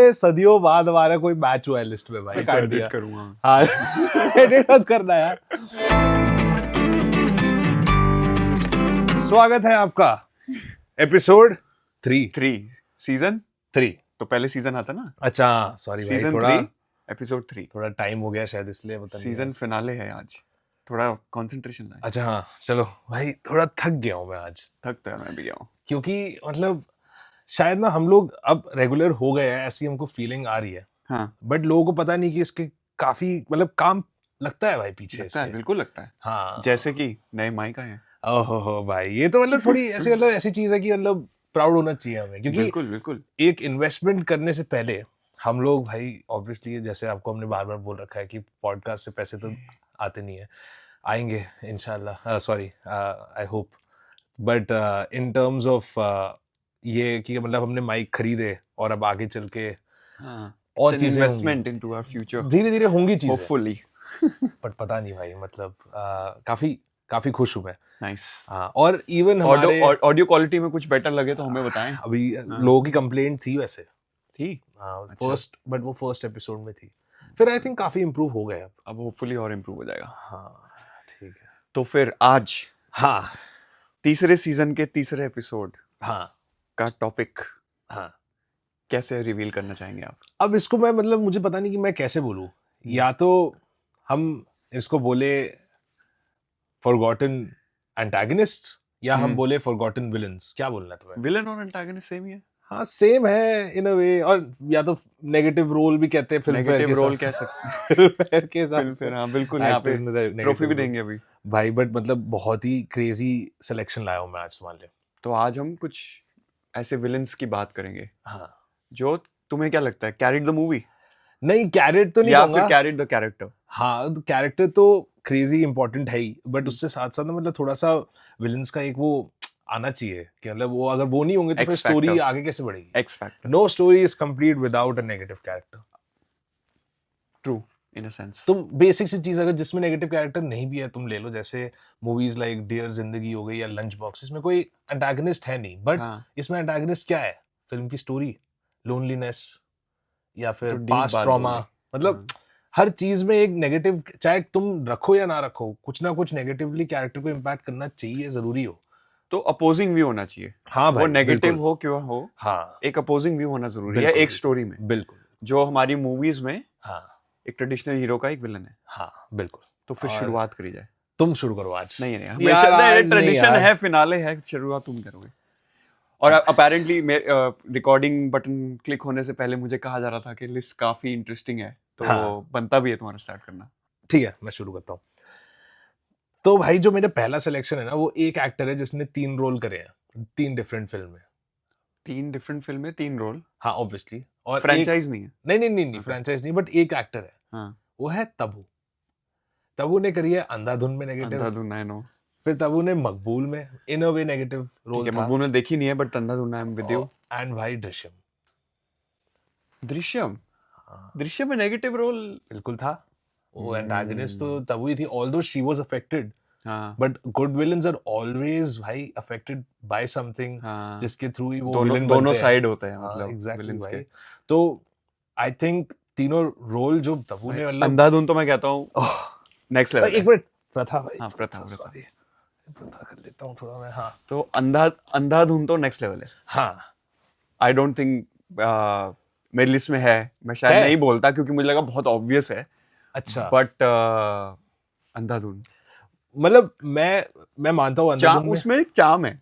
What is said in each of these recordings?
में सदियों बाद हमारा कोई मैच हुआ है लिस्ट में भाई। तो एडिट करूंगा। हाँ एडिट मत करना यार। स्वागत है आपका एपिसोड 3 सीजन 3। तो पहले सीजन आता ना। अच्छा सॉरी भाई, सीजन थोड़ा 3 एपिसोड 3 थोड़ा टाइम हो गया शायद इसलिए पता नहीं। सीजन फिनाले है आज, थोड़ा कंसंट्रेशन लाए। अच्छा हाँ चलो भाई, थोड़ा थक गया हूँ मैं आज, थक तो मैं भी गया हूँ क्योंकि मतलब शायद ना हम लोग अब रेगुलर हो गए हैं, ऐसी हमको फीलिंग आ रही है। हाँ बट लोगों को पता नहीं कि इसके काफी मतलब काम लगता है भाई पीछे लगता है, इसके। बिल्कुल लगता है। हाँ जैसे कि नए माइक आए हैं। ओहो हो भाई, ये तो मतलब थोड़ी ऐसी मतलब ऐसी चीज है कि मतलब प्राउड होना चाहिए हमें, क्योंकि बिल्कुल बिल्कुल एक इन्वेस्टमेंट करने से पहले हम लोग भाई ऑब्वियसली, जैसे आपको हमने बार बार बोल रखा है कि पॉडकास्ट से पैसे तो आते नहीं है, आएंगे इंशाल्लाह, sorry I hope. But in terms of ये कि मतलब हमने माइक खरीदे और अब आगे चल के हाँ, और चीजें इन्वेस्टमेंट इनटू आवर फ्यूचर, धीरे धीरे होंगी चीजें, होपफुली। बट पता नहीं भाई, मतलब काफी खुश हूँ मैं। नाइस। हाँ, और इवन हमारे ऑडियो क्वालिटी में कुछ बेटर लगे तो हमें बताएं। अभी लोगों की कंप्लेंट थी वैसे, थी अच्छा। फर्स्ट, बट वो फर्स्ट एपिसोड में थी, फिर आई थिंक काफी इम्प्रूव हो गए अब होपफुली और इम्प्रूव हो जाएगा। हाँ ठीक है। तो फिर आज हाँ तीसरे सीजन के तीसरे एपिसोड हाँ का टॉपिक हाँ, कैसे रिवील करना चाहेंगे आप? अब इसको मैं मतलब मुझे पता नहीं कि मैं कैसे बोलूँ। या तो हम इसको बोले फॉरगॉटन एंटागनिस्ट, या हम बोले फॉरगॉटन विलन्स, क्या बोलना है तुम्हें? विलन और एंटागनिस्ट सेम ही है। हाँ सेम है इन अ वे, और या तो नेगेटिव रोल भी कहते हैं फिल्म फेयर नेगेटिव के रोल साथ। कह सकते हैं। फिल्म फेयर के फिल्म साथ फेयर, हाँ बिल्कुल, यहाँ पे ट्रॉफी भी देंगे अभी भाई। बट मतलब बहुत ही क्रेजी सिलेक्शन लाया हूँ मैं आज तुम्हारे लिए। तो आज हम कुछ ऐसे विलन्स की बात करेंगे हाँ जो तुम्हें क्या लगता है कैरिड द मूवी, नहीं कैरेट तो नहीं या कहूंगा। फिर कैरिड द कैरेक्टर? हाँ कैरेक्टर तो क्रेजी इंपॉर्टेंट है ही, बट उससे साथ साथ ना मतलब थोड़ा सा विलन्स का एक वो आना चाहिए कि मतलब वो अगर वो नहीं होंगे तो फिर X स्टोरी factor. आगे कैसे बढ़ेगी? X factor. No story is complete without a negative character. True in a sense. तुम बेसिक सी चीज अगर जिसमें नेगेटिव कैरेक्टर नहीं भी है, तुम ले लो जैसे मूवीज लाइक डियर जिंदगी हो गई या लंच बॉक्स, इसमें कोई एंटागनिस्ट है नहीं, बट हाँ, इसमें एंटागनिस्ट क्या है? फिल्म की स्टोरी, लोनलीनेस, या फिर तो डीप पास्ट बात ट्रॉमा, बोली। मतलब हर चीज में एक नेगेटिव, चाहे तुम रखो या ना रखो, कुछ ना कुछ नेगेटिवली कैरेक्टर को इम्पैक्ट करना चाहिए, जरूरी हो। तो अपोजिंग व्यू होना चाहिए। हाँ भाई वो नेगेटिव बिल्कुल। हो क्यों हो, हाँ एक अपोजिंग व्यू होना जरूरी है बिल्कुल एक स्टोरी में। बिल्कुल। जो हमारी मूवीज में हाँ एक ट्रेडिशनल हीरो का एक विलन है। हाँ बिल्कुल। तो फिर और शुरुआत करी जाए। तुम शुरू करो आज। नहीं नहीं, यार हमेशा आज नहीं ट्रेडिशन यार। है, फिनाले है, शुरुआत तुम करोगे। और अपेरेंटली रिकॉर्डिंग बटन क्लिक होने से पहले मुझे कहा जा रहा था कि लिस्ट काफी इंटरेस्टिंग है, तो हाँ। बनता भी है तुम्हारा स्टार्ट करना। ठीक है मैं शुरू करता हूँ। तो भाई जो मेरा पहला सिलेक्शन है ना, वो एक एक्टर है जिसने 3 रोल करे हैं 3 डिफरेंट फिल्म में। 3 डिफरेंट फिल्में, 3 रोल। हाँ ऑब्वियसली। और फ्रेंचाइज नहीं है? नहीं Okay. फ्रेंचाइज नहीं, बट एक एक्टर है, हाँ, वो है तब्बू। तब्बू ने करी है अंधाधुन में नेगेटिव, अंधाधुन आई नो। फिर तब्बू ने मकबूल में इन अ वे नेगेटिव ठीक रोल है, था, मकबूल ने देखी नहीं है but Andhadhun I am with you. And भाई दृश्यम। दृश्यम, हाँ, दृश्यम में नेगेटिव रोल। बिल्कुल था। वो एंटागनिस्ट तो तब्बू ही थी, ऑल्दो शी वाज अफेक्टेड, हाँ but good villains are always भाई अफेक्टेड बाय समथिंग, हाँ, जिसके थ्रू ही वो दोनों विलन दोनों बनते हैं। साइड होते हैं, हाँ मतलब एग्जैक्टली विलन्स के। भाई। तो आई थिंक तीनों रोल जो तब्बू ने मतलब अंधाधुन तो मैं कहता हूँ नेक्स्ट लेवल है। एक मिनट, प्रथा भाई, हाँ, प्रथा। सॉरी, प्रथा कर लेता हूँ थोड़ा मैं। हाँ तो अंधाधुन तो नेक्स्ट लेवल है। हाँ आई डोंट थिंक मेरी लिस्ट में है, मैं शायद नहीं बोलता क्योंकि मुझे लगा बहुत ऑब्वियस है। अच्छा, बट अंधाधुन, मतलब मैं मानता हूँ अंधाधुन में उसमें एक चार्म है,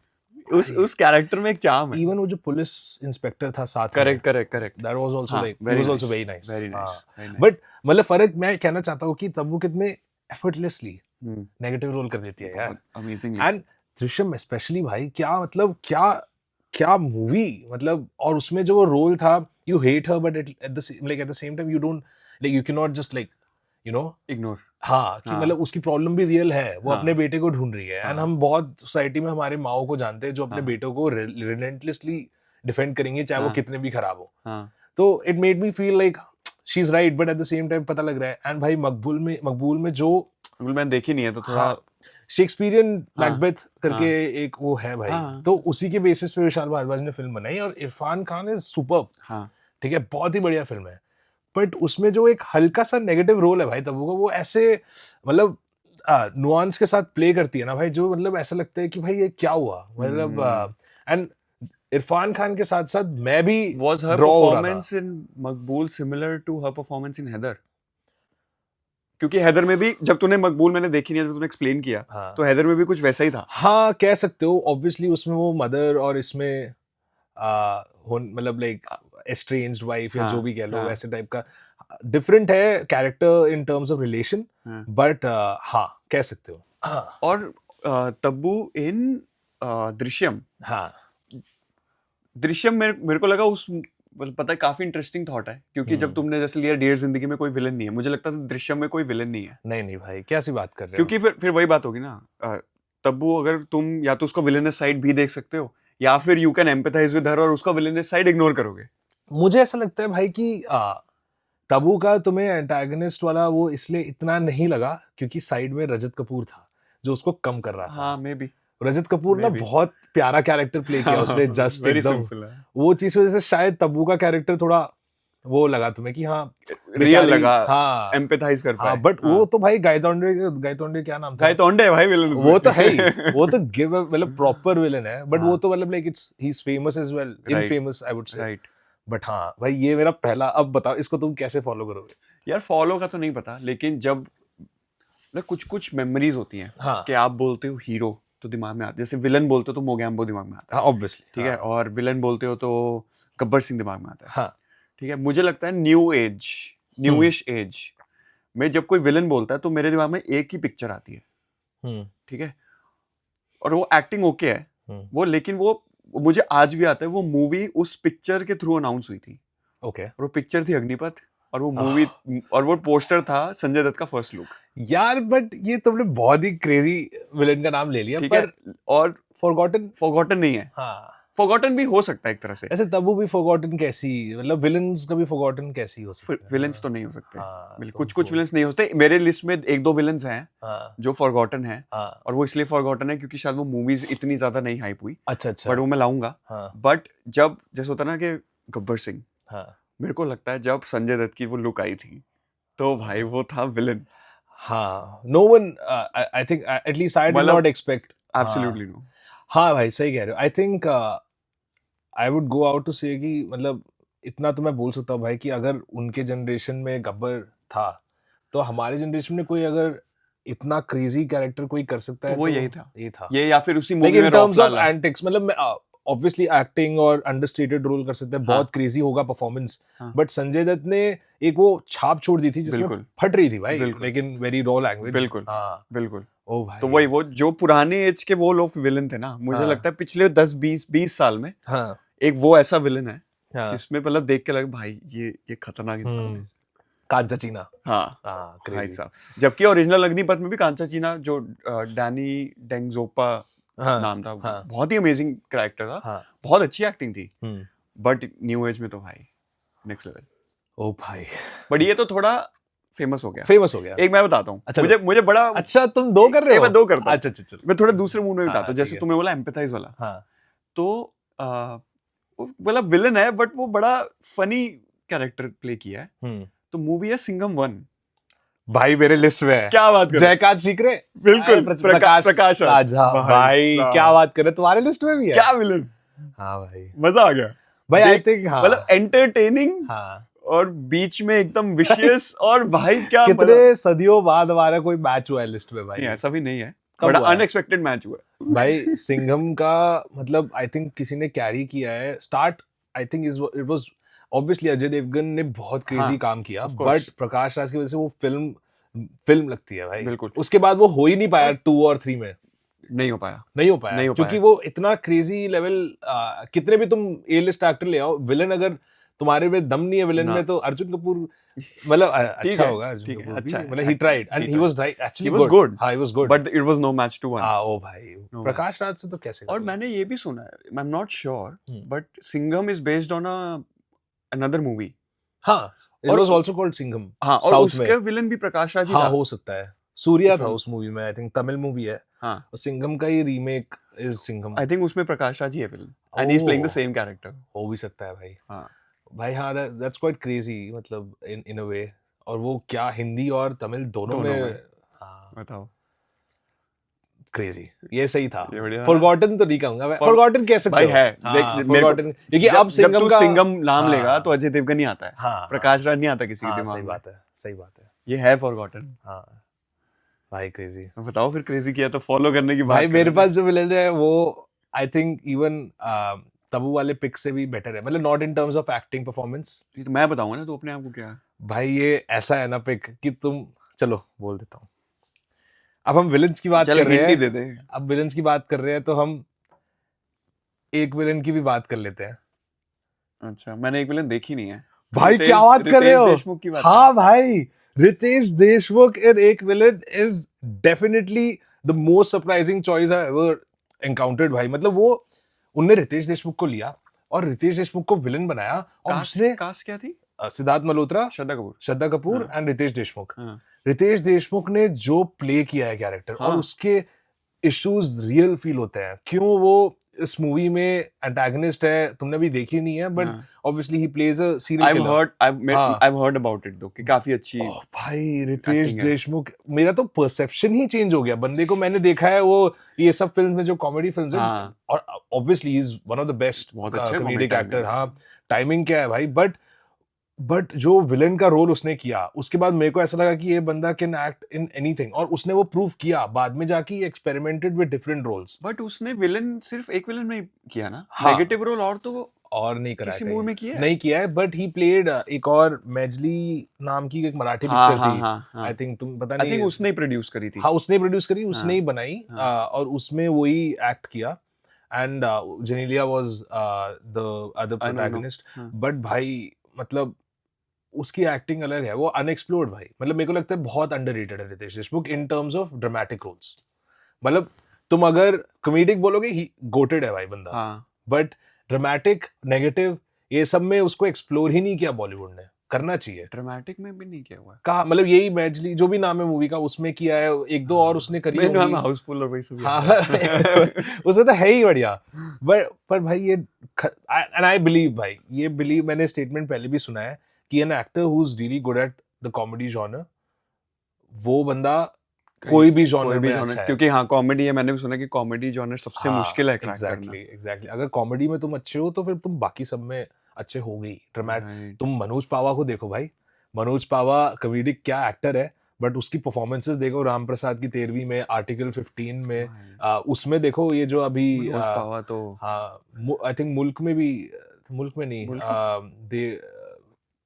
उस कैरेक्टर में एक चार्म है। इवन वो जो पुलिस इंस्पेक्टर था साथ में, correct that was also like very was also nice, very nice, very nice, very nice. But मतलब फर्क मैं कहना चाहता हूँ कि तब वो कितने एफर्टलेसली हम्म, नेगेटिव रोल कर देती है यार। बहुत अमेजिंग। एंड दृश्यम स्पेशली भाई, क्या मतलब क्या मूवी, मतलब और उसमें जो वो रोल था, you hate her but at the same time you don't like, you can not just like you know ignore. हाँ कि हाँ। मतलब उसकी प्रॉब्लम भी रियल है, वो हाँ। अपने बेटे को ढूंढ रही है। एंड हाँ। हम बहुत सोसाइटी में हमारे माओ को जानते हैं जो अपने हाँ। बेटों को रिलेंटलेसली डिफेंड करेंगे चाहे वो हाँ। कितने भी खराब हो। हाँ, तो it made me feel like she is right, but at the same time पता लग रहा है। एंड भाई मकबूल में जो बिल्कुल मैंने देखी नहीं है तो थोड़ा शेक्सपियरियन हाँ। मैकबेथ करके हाँ। एक वो है भाई, हाँ। तो उसी के बेसिस पे विशाल भारद्वाज ने फिल्म बनाई, और इरफान खान इज सुपर्ब। हाँ, ठीक है, बहुत ही बढ़िया फिल्म है, बट उसमें जो एक हल्का सा नेगेटिव रोल है भाई तब्बू का, वो ऐसे मतलब नुआंस के साथ प्ले करती है ना भाई, जो मतलब ऐसा लगता है कि भाई ये क्या हुआ, मतलब एंड इरफान खान के साथ साथ मैं भी Was her ड्रॉ हो रहा था। performance in Maqbool similar to her performance in Haider? क्योंकि हैदर में भी, जब तूने मकबूल मैंने देखी नहीं है, जब तूने एक्सप्लेन किया, हाँ तो हैदर में भी कुछ वैसा ही था. हाँ कह सकते हो, ऑब्वियसली उसमें वो मदर और इसमें मतलब लाइक एस्ट्रेंज्ड वाइफ या जो हाँ, भी कह लो, हाँ. वैसे टाइप का डिफरेंट है character in terms of relation, हाँ. बट हाँ कह सकते हो। हाँ और तब्बू इन दृश्यम. हाँ दृश्यम मेरे को लगा उस, मतलब पता है, काफी इंटरेस्टिंग थॉट है, क्योंकि जब तुमने जैसे लिया डियर जिंदगी में कोई विलन नहीं है, मुझे लगता था दृश्यम में कोई विलन नहीं है. नहीं नहीं भाई कैसी बात कर रहे हो, क्योंकि फिर वही बात होगी ना, तब्बू अगर तुम या तो उसका विलेनस साइड भी देख सकते हो, या फिर you can empathise with her और उसका विलेनस साइड इग्नोर करोगे. मुझे ऐसा लगता है भाई कि तब्बू का तुम्हें एंटागनिस्ट वाला वो इसलिए इतना नहीं लगा क्योंकि साइड में रजत कपूर था जो उसको कम कर रहा था। हाँ, मे बी. रजत कपूर ना Maybe. बहुत प्यारा कैरेक्टर प्ले किया उसने, जस्ट वेरी एकदम सिंपल है. वो चीज की वजह से शायद तब्बू का कैरेक्टर थोड़ा वो लगा तुम्हें कि हाँ रियल बेचारी, लगा, हाँ एम्पैथाइज कर पाए. हाँ, बट वो तो भाई गायतोंडे क्या नाम था, गायतोंडे है भाई विलन. वो तो है ही, वो तो गिव मतलब प्रॉपर विलन है, बट वो हाँ. तो मतलब like it's he is famous as well, Right. Infamous I would say, right. But हाँ भाई ये मेरा पहला, अब बताओ इसको तुम कैसे फॉलो करोगे। यार फॉलो का तो नहीं पता, लेकिन जब ना कुछ मेमोरीज होती हैं हाँ कि आप बोलते हो हीरो तो दिमाग में आता है, जैसे विलन बोलते हो तो मोगैम्बो दिमाग में आता है, हाँ ऑब्वियसली, ठीक है, और विलन बोलते हो तो गब्बर सिंह दिमाग में आता है, हाँ ठीक है. मुझे लगता है न्यूइश एज में जब कोई विलन बोलता है तो मेरे दिमाग में एक ही पिक्चर आती है, ठीक है, और वो एक्टिंग ओके है वो, लेकिन वो मुझे आज भी आता है, वो मूवी उस पिक्चर के थ्रू अनाउंस हुई थी, ओके और वो पिक्चर थी अग्निपथ, और वो मूवी और वो पोस्टर था संजय दत्त का फर्स्ट लुक, यार, बट ये तुमने बहुत ही क्रेजी विलन का नाम ले लिया, ठीक है. पर और फॉरगॉटन नहीं है, हाँ, फॉरगॉटन भी हो सकता है एक तरह से. ऐसे तब्बू भी फॉरगॉटन कैसी, मतलब विलन्स का भी फॉरगॉटन कैसी हो सकता है, विलन्स तो नहीं हो सकते, हाँ, बिल्कुल. कुछ विलन्स नहीं होते. मेरे लिस्ट में एक दो विलन्स हैं हाँ जो फॉरगॉटन है, हाँ, और वो इसलिए फॉरगॉटन है क्योंकि शायद वो मूवीज इतनी ज्यादा नहीं हाइप हुई, अच्छा अच्छा, बट वो मैं लाऊंगा. हाँ बट जब जैसे होता ना कि गब्बर सिंह, हाँ मेरे को लगता है जब संजय दत्त की वो लुक आई थी तो भाई वो था विलन. हाँ, no one I think at least I did मतलब नॉट एक्सपेक्ट, एब्सोल्युटली नो. हाँ भाई सही कह रहे हो, I think I would go out to say कि मतलब इतना तो मैं बोल सकता हूँ भाई कि अगर उनके जनरेशन में गब्बर था तो हमारे जनरेशन में कोई अगर इतना क्रेजी कैरेक्टर कोई कर सकता है तो वो तो यही था. ये था, ये या फिर उसी लाइक मूवी इन में टर्म्स ऑफ रॉफलाला. एंटिक्स, मतलब ऑब्वियसली एक्टिंग और अंडरस्टेटेड रोल कर सकते हैं, बहुत क्रेजी होगा परफॉर्मेंस, हाँ. बट संजय दत्त ने एक वो छाप छोड़ दी थी जिसमें बिल्कुल. फट रही थी भाई, बिल्कुल. लेकिन वेरी रॉ लैंग्वेज, बिल्कुल. हाँ बिल्कुल. ओ भाई, तो वही वो जो पुराने एज के वो लोग विलन थे ना, मुझे हाँ. लगता है पिछले 10-20 साल में हाँ एक वो ऐसा विलन है हाँ जिसमें मतलब देख के लगे भाई ये खतरनाक इंसान है. कांचा चीना, हाँ हाँ भाई क्रेजी, साहब. जबकि ओरिजिनल अग्निपथ में भी कांचा चीना जो डैनी डेंगजोपा हाँ नाम था, हाँ बहुत ही अमेजिंग कैरेक्टर था, हाँ, बहुत अच्छी एक्टिंग थी, बट न्यू एज में तो भाई नेक्स्ट लेवल. ओ भाई बट ये तो थोड़ा फेमस हो गया. फेमस हो गया, एक मैं बताता हूँ, अच्छा, मुझे बड़ा, अच्छा तुम दो कर रहे हो, मैं दो करता हूँ. अच्छा अच्छा चलो, मैं थोड़ा दूसरे मूड में बताता हाँ, हूँ. जैसे ठीक है, तुमने बोला एम्पैथाइज वाला, हाँ तो वो मतलब विलन है बट वो बड़ा फनी कैरेक्टर प्ले किया है. तो मूवी है सिंघम 1. भाई मेरे लिस्ट में है, क्या बात कर रहे हो? जयकांत सीकरे, बिल्कुल. प्रकाश राज. राज, हाँ भाई साहब. क्या बात कर रहे हो, तुम्हारे लिस्ट में भी है, क्या विलन. हाँ भाई, मजा आ गया भाई आई देख, थिंक, हाँ मतलब एंटरटेनिंग, हाँ, और बीच में एकदम विशियस, और भाई क्या मजा. कितने सदियों बाद हमारा कोई मैच हुआ है लिस्ट में भाई, नहीं ऐसा भी नहीं है, कब बड़ा हुआ है? अनएक्सपेक्टेड मैच हुआ है. भाई सिंघम का मतलब आई थिंक किसी ने कैरी किया है, start I think it was obviously Ajay Devgn ने बहुत क्रेजी हाँ, काम किया, of course. But Prakash Raj की वजह से वो फिल्म लगती है भाई, बिल्कुल. उसके बाद वो हो ही नहीं पाया 2 और 3 में, नहीं हो पाया. नहीं हो पाया, नहीं हो क्योंकि पाया. वो इतना क्रेजी लेवल, कितने भी तुम ए लिस्ट एक्टर ले आओ, विलन अगर तुम्हारे में दम नहीं है विलन ना. में, तो अर्जुन कपूर मतलब ठीक अच्छा है, होगा, अर्जुन ठीक है, कपूर अच्छा भी, है. मतलब he tried and He he tried. Was actually He was good. हाँ, he was good, but it was no match to 1. ओ भाई No प्रकाश राज से तो कैसे और करोगे? मैंने ये भी सुना है, आई am not sure, hmm. But Singham is based on another movie. हाँ, इट और वाज आल्सो कॉल्ड सिंघम, हाँ, और साउथ उसके में, विलन भी प्रकाश राज ही हाँ था. हो सकता है, सूर्या था फिल्म. उस मूवी में, आई थिंक तमिल मूवी है, हाँ, और सिंघम का ही remake is Singham, I think उसमें प्रकाश राज ही है villain, and he is playing the oh, same character. हो भी सकता है भाई, हाँ, भाई हाँ, that's quite crazy, मतलब in a way. और वो क्या हिंदी और तमिल दोनों दोनों में, में। हाँ, बताओ, क्रेजी, ये सही था. ये बढ़िया था ना? फॉरगॉटन तो नहीं कहूंगा मैं, For- फॉरगॉटन कह सकते भाई हो. है, देख हाँ, मेरे को फॉरगॉटन, क्योंकि अब जब सिंघम तू का, सिंघम नाम हाँ, लेगा तो अजय देवगन ही आता है, हाँ, प्रकाश राज नहीं आता किसी के हाँ, दिमाग सही में। बात है, सही बात है. ये है फॉरगॉटन। हाँ भाई, क्रेजी. बताओ फिर, क्रेजी किया तो फॉलो करने की बात भाई कर मेरे रहे पास जो विलेन है वो आई थिंक इवन तबू वाले पिक से भी बेटर है, मतलब not in terms of acting performance. थे। ये तो मैं बताऊंगा ना, तो अपने आप को क्या है। भाई ये ऐसा है ना पिक कि तुम, चलो बोल देता हूँ. अब हम विलेन्स की बात चल कर रहे हिंट ही हैं, दे दे। अब विलेन्स की बात कर रहे हैं तो हम एक विलेन की भी बात कर लेते हैं. अच्छा, मैंने एक विलन देखी नहीं है। भाई क्या बात कर रहे हो? रितेश देशमुख की बात हाँ भाई, रितेश देशमुख इन एक villain is definitely the most surprising choice I ever encountered भाई. मतलब वो, उनने रितेश देशमुख को लिया और रितेश देशमुख को विलेन बनाया, और उसने कास्ट क्या थी? सिद्धार्थ मल्होत्रा, श्रद्धा कपूर एंड रितेश देशमुख. हाँ। रितेश देशमुख ने जो प्ले किया है कैरेक्टर, हाँ। और उसके इश्यूज रियल फील होते हैं. क्यों वो इस मूवी में एंटागनिस्ट है, तुमने भी देखी नहीं है, but obviously he plays a serial killer. I've heard about it though कि काफी अच्छी भाई रितेश acting है। देशमुख, मेरा तो परसेप्शन ही चेंज हो गया बंदे को. मैंने देखा है वो ये सब फिल्म में जो कॉमेडी फिल्म है, हाँ। और obviously is one of the best बहुत अच्छे कॉमेडिक comedy एक्टर. timing। हाँ, टाइमिंग क्या है भाई. बट जो विलेन का रोल उसने किया, उसके बाद मेरे को ऐसा लगा कि ये बंदा कैन एक्ट इन एनीथिंग, और उसने वो प्रूव किया. बाद में जाके experimented with different roles. But उसने विलन सिर्फ एक विलन में ही किया ना, हाँ। नेगेटिव रोल, और तो वो और नहीं करा किसी है, मूवी में किया है? नहीं किया है. बट ही प्लेड एक और मैजली नाम की एक मराठी हाँ, पिक्चर थी. हाँ। आई थिंक तुम पता I नहीं. think उसने ही प्रोड्यूस करी थी। हाँ, उसने प्रोड्यूस करी, उसने हाँ, ही बनाई. हाँ। और उसमें वही एक्ट किया. And Genelia was the other protagonist. हाँ। बट भाई मतलब उसकी एक्टिंग अलग है, वो अनएक्सप्लोर्ड भाई. मतलब मेरे को लगता है बहुत अंडररेटेड है Riteish Deshmukh in terms of dramatic roles. मतलब तुम अगर कॉमेडिक बोलोगे, ही गोटेड है भाई बंदा. हाँ। बट ड्रामेटिक, नेगेटिव, ये सब में उसको एक्सप्लोर ही नहीं किया बॉलीवुड ने. करना चाहिए. ड्रामेटिक में भी नहीं किया हुआ है। कहा, मतलब यही मैजली जो भी नाम है मूवी का, उसमें किया है. एक दो और उसने करी मेरा नाम होंगी. हाउसफुल और वही सब हाँ, याद है। उसमें तो है ही बढ़िया. पर भाई ये, एंड आई बिलीव भाई, ये बिलीव मैंने स्टेटमेंट पहले भी सुना है कि an actor who is really good at the comedy genre, वो बंदा कोई भी जॉनर में अच्छा है. क्योंकि हाँ, कॉमेडी है, मैंने भी सुना कि कॉमेडी जॉनर सबसे मुश्किल है क्रैक करना। एग्जैक्टली. अगर कॉमेडी में तुम अच्छे हो तो फिर तुम बाकी सब में अच्छे हो गई. Dramatic, Right। तुम मनोज पावा को देखो भाई. मनोज पावा कॉमेडिक क्या एक्टर है, बट उसकी परफॉर्मेंसेस देखो. राम प्रसाद की 13वीं में, आर्टिकल 15 में, उसमें देखो ये जो अभी मनोज पावा तो हाँ, आई थिंक मुल्क में नहीं,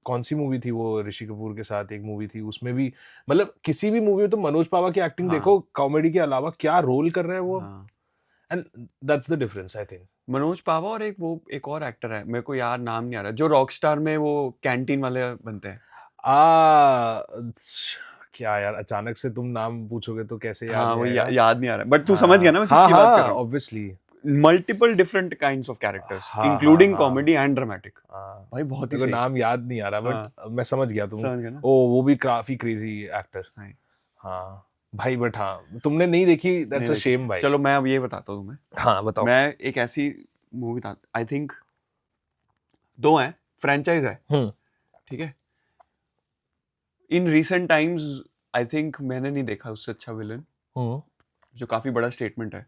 कौन सी मूवी थी वो ऋषि कपूर के साथ एक मूवी थी, उसमें भी, मतलब किसी भी मूवी में तुम मनोज पावा की एक्टिंग हाँ। देखो, कॉमेडी के अलावा क्या रोल कर रहा है वो. हाँ। And that's the difference I think. Manoj Pahwa और एक और एक्टर है, मेरे को यार नाम नहीं आ रहा, जो रॉकस्टार में वो कैंटीन वाले बनते हैं। क्या यार, अचानक से तुम नाम पूछोगे तो कैसे याद हाँ, वो नहीं आएगा? याद नहीं आ रहा, बट तू समझ गया ना मैं किसकी बात कर रहा हूँ। Obviously multiple different kinds of characters हाँ, इंक्लूडिंग हाँ, कॉमेडी एंड ड्रामेटिक। भाई बहुत ही मेरे को सही। नाम याद नहीं आ रहा, बट मैं समझ गया तुम. समझ गया ना? ओ, वो भी काफी क्रेजी एक्टर. हाँ भाई, बट हाँ, तुमने नहीं देखी, दैट्स अ शेम भाई. चलो मैं अब ये बताता हूँ तुम्हें। हाँ बताओ. मैं एक ऐसी मूवी था, आई थिंक 2 हैं, फ्रेंचाइज है, ठीक है। In recent times I think मैंने नहीं देखा उससे अच्छा विलन, जो काफी बड़ा स्टेटमेंट है।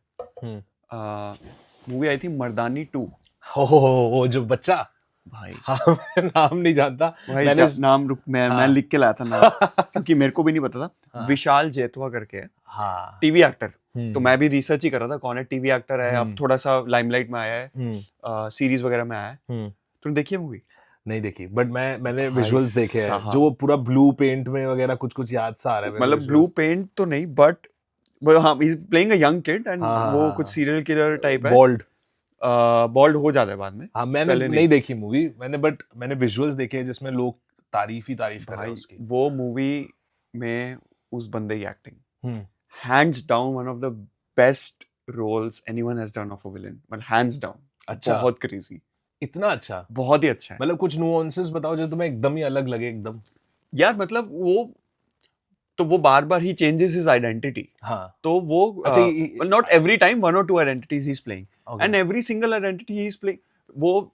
मूवी आई थी मर्दानी 2। हो जो बच्चा भाई, हाँ, मैं नाम नहीं जानता भाई मैंने नाम मैं लिख के लाया था नाम क्योंकि मेरे को भी नहीं पता था। हाँ। विशाल जेतवा करके है, हाँ, टीवी एक्टर। तो मैं भी रिसर्च ही कर रहा था कौन है टीवी एक्टर है, अब थोड़ा सा लाइमलाइट में आया है, सीरीज वगैरह में आया है। तुमने देखी है मूवी? नहीं देखी, बट मैंने विजुअल्स देखे हैं, जो पूरा ब्लू पेंट में वगैरह कुछ याद सा आ रहा है। मतलब ब्लू पेंट तो नहीं, बट हाँ, he is playing a young kid and वो कुछ सीरियल किलर टाइप है। बॉल्ड हो जाता है बाद में। हाँ, मैंने नहीं देखी मूवी, मैंने विजुअल्स देखे हैं जिसमें लोग तारीफ कर रहे हैं उसकी। वो मूवी में उस बंदे की acting hands down one of the best roles anyone has done of a villain, मतलब हैंड्स डाउन। अच्छा, बहुत क्रेजी, इतना अच्छा, बहुत ही अच्छा है। मतलब कुछ नुआंसेस बताओ जो तुम्हें एकदम ही अलग लगे एकदम। यार मतलब वो बार-बार ही चेंजेस हिज आइडेंटिटी। हाँ, तो वो not every time 1 or 2 identities he is playing and every single identity he is playing. वो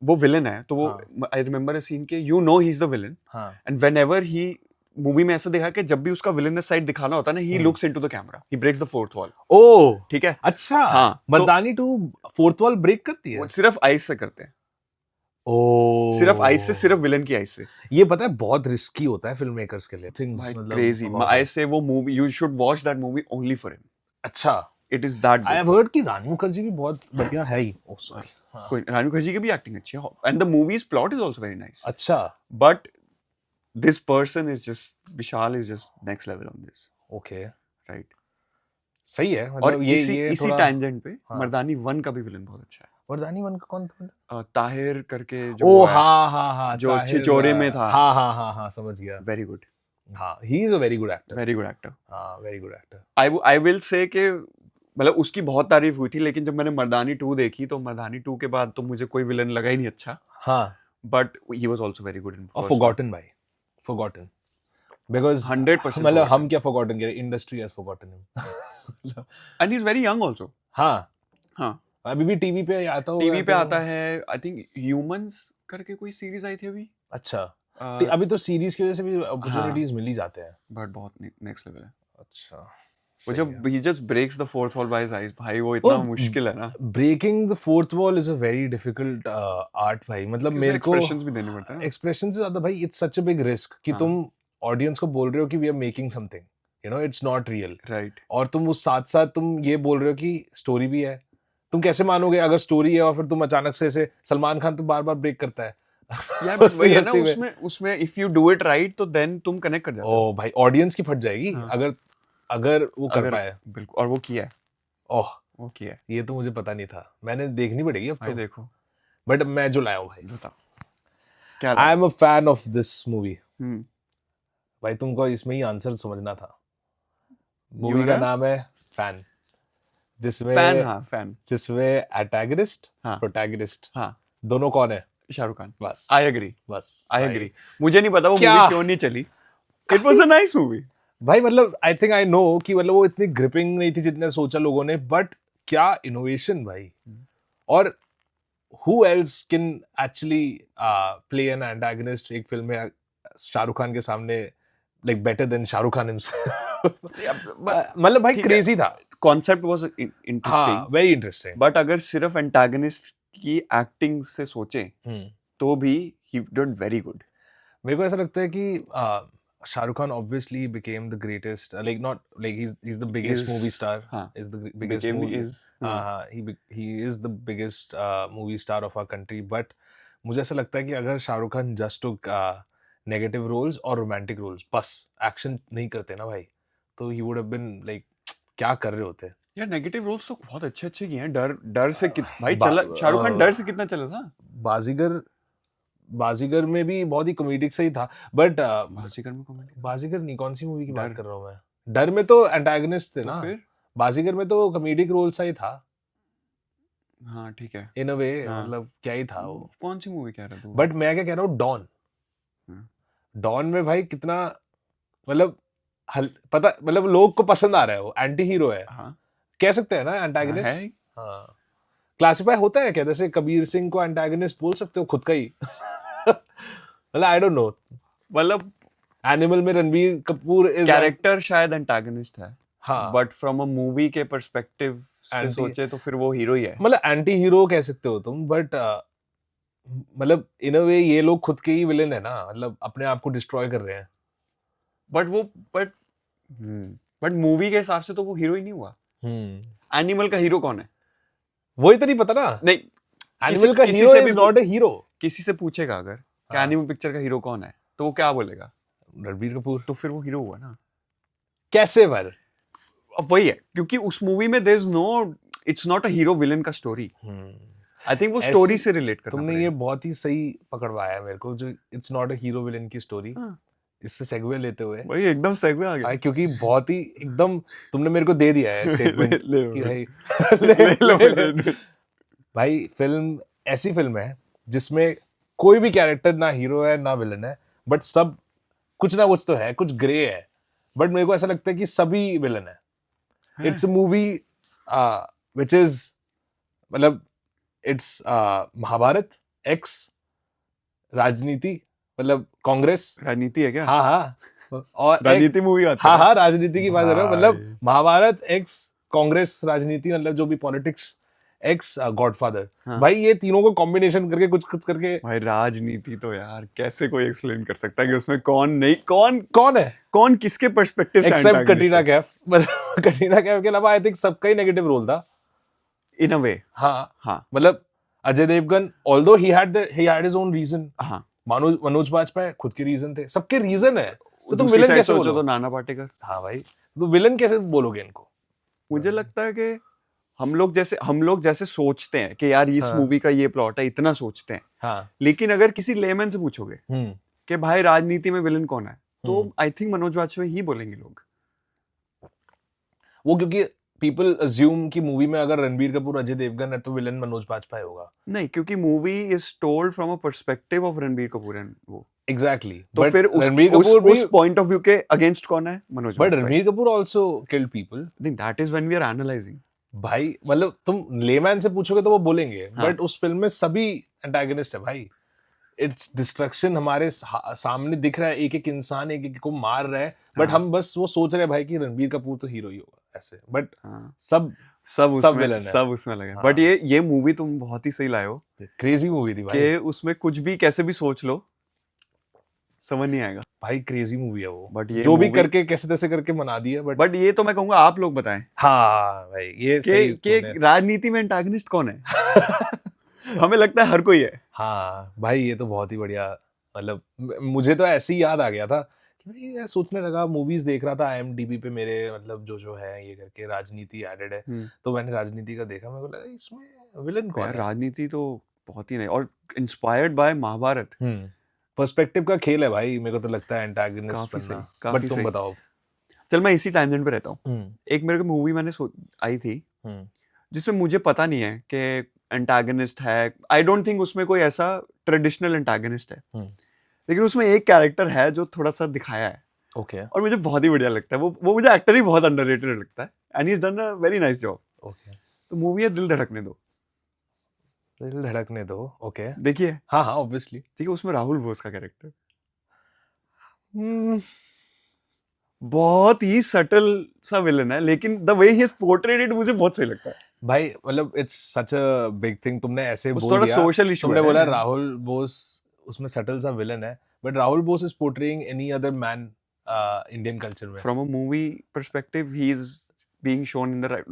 वो विलन है तो वो हाँ। आई रिमेम्बर अ सीन के you know he is the villain हाँ एंड व्हेनेवर ही मूवी में ऐसा देखा कि जब भी उसका विलनस साइड दिखाना होता है ना he looks into the camera he breaks the fourth wall oh ठीक है अच्छा हाँ तो मर्दानी 2 फोर्थ वॉल ब्रेक करती वो है सिर्फ आइस से करते हैं ओ सिर्फ आइस से सिर्फ विलन की आइस से ये पता है बहुत रिस्की होता है फिल्म मेकर्स के लिए थिंग्स भाई मतलब crazy about I it. Say वो movie you should watch that movie only for him अच्छा it is that I have heard कि रानी मुखर्जी भी बहुत बढ़िया है ही ओह सॉरी कोई रानी मुखर्जी की भी एक्टिंग अच्छी है and the movies plot is also very nice अच्छा but this person is just Vishal is just next level on this okay right सही है और मतलब इसी इसी थोड़ा टैंजेंट पे हाँ। मर्दानी 1 का भी विलन बहुत अच्छा है वरदानी वन का कौन था ताहिर करके जो ओ वो है, हाँ जो ताहिर, छिछोरे में था हाँ समझ गया वेरी गुड हाँ he is a very good actor actor हाँ very good actor I will say कि मतलब उसकी बहुत तारीफ हुई थी लेकिन जब मैंने मर्दानी 2 देखी तो मर्दानी 2 के बाद तो मुझे कोई विलन लगा ही नहीं अच्छा हाँ but he was also very good in और फॉरगॉटन भाई फॉरगॉटन बिकॉज 100% मतलब हम क्या फॉरगॉटन करें industry has forgotten him and he is very young also हाँ हाँ अभी भी टीवी पे आता होगा टीवी पे आता है आई थिंक ह्यूमंस करके कोई सीरीज आई थी अभी अच्छा अभी तो सीरीज की वजह से भी अपॉर्चुनिटीज मिल ही जाते हैं बट बहुत नेक्स्ट लेवल है अच्छा वो जब he just breaks the fourth wall by his eyes भाई वो इतना मुश्किल है ना breaking the fourth wall is a very difficult art भाई मतलब मेरे को एक्सप्रेशंस भी देने पड़ते हैं ना एक्सप्रेशन से ज्यादा भाई it's such a big risk कि हाँ। तुम ऑडियंस को बोल रहे हो कि we are making something you know it's not real right और तुम उस साथ साथ तुम ये बोल रहे हो कि स्टोरी भी है तुम कैसे मानोगे अगर स्टोरी है और फिर तुम अचानक से ऐसे सलमान खान तो बार बार ब्रेक करता है यार बट वही है ना उसमें if you do it right तो देन तुम कनेक्ट कर जाते हो ओ भाई ऑडियंस की फट जाएगी हाँ। अगर वो कर पाए बिल्कुल और वो किया है ओह वो किया है ये तो मुझे पता नहीं था मैंने देखनी पड़ेगी अब भाई तो देखो बट मैं जो लाया हूँ भाई बताओ क्या I am a fan of this movie hmm भाई तुमको इसमें ही आंसर समझना था You मूवी are का a- नाम है फैन फैन हाँ फैन जिसमें एंटागनिस्ट हाँ। प्रोटैगनिस्ट हाँ दोनों कौन है शाहरुख खान बस आई एग्री बस आई भाई। एग्री मुझे नहीं पता वो क्या? मूवी क्यों नहीं चली it was a nice movie भाई मतलब आई थिंक आई नो कि मतलब वो इतनी ग्रिपिंग नहीं थी जितने सोचा लोगों ने बट क्या इनोवेशन भाई और who else can actually play an antagonist एक फिल्म में शाहरुख खान के सामने like better than Shahrukh Khan himself मतलब भाई ठीक है। क्रेजी था कॉन्सेप्ट वाज इंटरेस्टिंग हाँ वेरी इंटरेस्टिंग बट अगर सिर्फ एंटागनिस्ट की एक्टिंग से सोचें तो भी ही डिड वेरी गुड मेरे को ऐसा लगता है कि Shahrukh Khan obviously became the greatest like not like he's the biggest Is- movie star हाँ, is the biggest became movie is हाँ, he is the biggest movie star of our country but मुझे ऐसा लगता है कि अगर Shahrukh Khan just took negative roles और romantic roles बस एक्शन नहीं करते ना भाई तो he would have been like क्या कर रहे होते यार नेगेटिव रोल्स तो बहुत अच्छे अच्छे किए हैं डर से भाई बा- चला शाहरुख खान डर से कितना चला था बाजीगर में भी बहुत ही कॉमेडिक सही था बट बाजीगर में कॉमेडी बाजीगर नहीं कौन सी मूवी की बात डर। कर रहा हूँ मैं डर में तो एंटागनिस्ट थे तो ना फिर बाजीगर में तो कॉमेडिक रोल सही था हाँ ठीक है इन अ वे हाँ। मतलब क्या ही था वो कौन सी मूवी कह रहा तू बट मैं क्या कह रहा हूँ डॉन हाँ। डॉन में भाई कितना मतलब पता मतलब लोग को पसंद आ रहा है वो एंटी हीरो है हाँ कह सकते हैं ना हाँ, एंटागनिस्ट है हाँ क्लासिफाई होता है क्या जैसे कबीर सिंह को एंटागनिस्ट बोल सकते हो खुद का ही मतलब आई डोंट नो मतलब एनिमल में रणबीर कपूर इज कैरेक्टर शायद एंटागनिस्ट है हाँ बट फ्रॉम अ मूवी के पर्सपेक्टिव से Anti- सोचे तो फिर वो हीरो ही है मतलब एंटी हीरो कह सकते हो तुम बट मतलब इन अ वे ये लोग खुद के ही विलेन है ना मतलब अपने आप को डिस्ट्रॉय कर रहे हैं बट वो बट मूवी के हिसाब से तो वो हीरो ही नहीं हुआ एनिमल का हीरो कौन है वही तो नहीं पता ना नहीं एनिमल का किसी हीरो से इज भी नॉट अ हीरो किसी से पूछेगा अगर कि हाँ। एनिमल पिक्चर का हीरो कौन है तो वो क्या बोलेगा रणबीर कपूर तो फिर वो हीरो हुआ ना कैसे पर अब वही है क्योंकि उस मूवी में there is no it's not a hero villain का स्टोरी आई थिंक वो ऐसी- स्टोरी से रिलेट करना तुमने ये पड़ेगा बहुत ही सही पकड़वाया है मेरे को जो it's not a hero villain की स्टोरी हाँ। इससे सेगवे लेते हुए वही एकदम सेगवे आ गया क्योंकि बहुत ही एकदम तुमने मेरे को दे दिया है स्टेटमेंट ले कि भाई लो भाई फिल्म ऐसी फिल्म है जिसमें कोई भी कैरेक्टर ना हीरो है ना विलन है बट सब कुछ ना कुछ तो है कुछ ग्रे है बट मेरे को ऐसा लगता है कि सभी विलन है it's a movie which is मतलब इट्स महाभारत एक्स राजनीति, मतलब कांग्रेस, राजनीति है क्या? हाँ हाँ, और राजनीति मूवी आती हाँ है? हाँ राजनीति की बात कर रहा हूँ, मतलब भाई। महाभारत एक्स कांग्रेस राजनीति, मतलब जो भी पॉलिटिक्स एक्स गॉडफादर। हाँ। भाई ये तीनों को कॉम्बिनेशन करके कुछ कुछ करके। भाई राजनीति तो यार कैसे कोई एक्सप्लेन कर सकता है कि उसमें कौन नहीं, कौन कौन है कौन किसके पर्सपेक्टिव से एक्सेप्ट एंटागनिस्ट कटरीना है? कैफ, मतलब कटरीना कैफ के अलावा आई थिंक सबका ही नेगेटिव रोल था इन अ वे। हाँ। हाँ मतलब Ajay Devgan although he had his own reason, हाँ। मनोज बाजपेयी खुद के रीजन थे, सबके रीजन है, तो तुम दूसरी विलन साइड कैसे सोचो बोलो? तो नाना पाटेकर। हाँ भाई, तो विलन कैसे बोलोगे इनको? मुझे लगता है कि हम लोग जैसे सोचते हैं कि यार इस हाँ। मूवी का ये प्लॉट है, इतना सोचते हैं, हाँ लेकिन अगर किसी लेमैन से पूछोगे कि भाई राजनीति में विलन कौन है, तो आई थिंक मनोज वाजपेयी ही बोलेंगे लोग। वो क्योंकि पीपल अज्यूम कि मूवी में अगर रणबीर कपूर अजय देवगन है तो विलन मनोज बाजपेयी होगा। नहीं, क्योंकि movie is told from a perspective of Ranbir Kapoor and वो एग्जैक्टली। तो फिर उस पॉइंट ऑफ व्यू के अगेंस्ट कौन है? Manoj but Vajpayee. Ranbir Kapoor also killed people. नहीं, that is when we are analysing. भाई मतलब तुम लेमैन से पूछोगे तो वो बोलेंगे, हाँ। बट उस फिल्म में सभी एंटागनिस्ट है भाई। इट्स डिस्ट्रक्शन हमारे सामने दिख रहा है, एक एक इंसान एक एक को मार रहा है, बट हाँ। हम बस वो सोच रहे हैं भाई कि रणबीर कपूर तो हीरो ही होगा ऐसे, बट हाँ। सब सब उसमें लगे। हाँ। बट ये मूवी तुम बहुत ही सही लाए हो। क्रेजी मूवी थी भाई, कि उसमें कुछ भी कैसे भी सोच लो समझ नहीं आएगा। भाई क्रेजी मूवी है वो, बट ये जो भी movie- करके कैसे तैसे करके बना दी है, बट ये तो मैं कहूंगा आप लोग बताएं हाँ भाई ये सही कि तुमने। राजनीति में एंटागनिस्ट कौन है? हमें लगता है हर कोई है। हाँ भाई ये तो बहुत ही बढ़िया, मतलब मुझे तो ऐसे ही याद आ गया था कि भाई मैं सोचने लगा, मूवीज देख रहा था IMDb पे मेरे, मतलब जो है ये करके राजनीति एडेड है, तो मैंने राजनीति का देखा, मेरे को लगा इसमें विलन कौन यार है। राजनीति तो बहुत ही नहीं, और इंस्पायर्ड बाय महाभारत। पर्सपेक्टिव का खेल है भाई, मेरे को तो लगता है एंटागनिस्ट काफी बनना। सही, काफी बट तुम सही। बताओ। चल मैं इसी टैंजेंट पे रहता हूँ। एक मेरे को मूवी मैंने आई थी जिसमें मुझे पता नहीं है कि एंटागनिस्ट है, आई डोंट थिंक उसमें कोई ऐसा ट्रेडिशनल एंटागनिस्ट है, लेकिन उसमें एक कैरेक्टर है जो थोड़ा सा दिखाया है। ओके। और मुझे बहुत ही बढ़िया लगता है वो मुझे एक्टर ही बहुत अंडररेटेड लगता है, and he is done a very nice job. Okay, तो मूवी है दिल धड़कने दो। दिल धड़कने दो, ओके। देखिए। हाँ हाँ ऑब्वियसली। ठीक है, उसमें राहुल बोस का कैरेक्टर बहुत ही सटल सा विलन है, लेकिन the way he has portrayed it मुझे बहुत सही लगता है भाई। मतलब it's such a big thing, तुमने ऐसे बोल थोड़ा दिया, सोशल इशू तुमने है। बोला राहुल बोस उसमें सटल सा विलन है, but Rahul Bose is portraying any other man Indian culture में। From a movie perspective he is being shown in the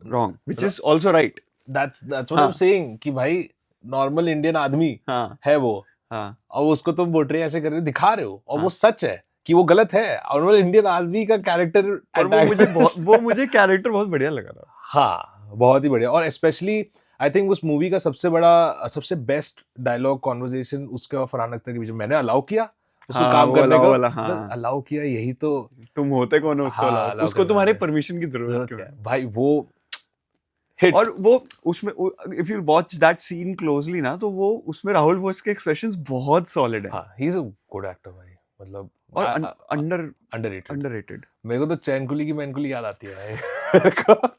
wrong, which is also right. That's what I am saying कि भाई normal Indian आदमी है वो, और उसको तुम पोर्ट्रे ऐसे कर रहे दिखा रहे हो, और वो सच है कि वो गलत है, नॉर्मल इंडियन आदमी का कैरेक्टर। और वो मुझे कैरेक्टर बहुत बढ़िया लगा था। हाँ बहुत ही बढ़िया, और स्पेशली आई थिंक उस मूवी का सबसे बेस्ट डायलॉग कॉन्वर्सेशन उसके और फरहान अख्तर के बीच में, मैंने अलाउ किया उसको काम करने को, अलाउ किया, यही तो तुम होते कौन हो उसको अलाउ, उसको तुम्हारे परमिशन की जरूरत क्यों है भाई? वो हिट। और वो उसमें if you watch that scene closely ना, तो वो उसमें राहुल बोस के एक्सप्रेशंस बहुत सॉलिड है। हाँ he is a good actor भाई, मतलब और अंडररेटेड। मेरे को तो चैनकुली की मैनकुली याद आती है भाई।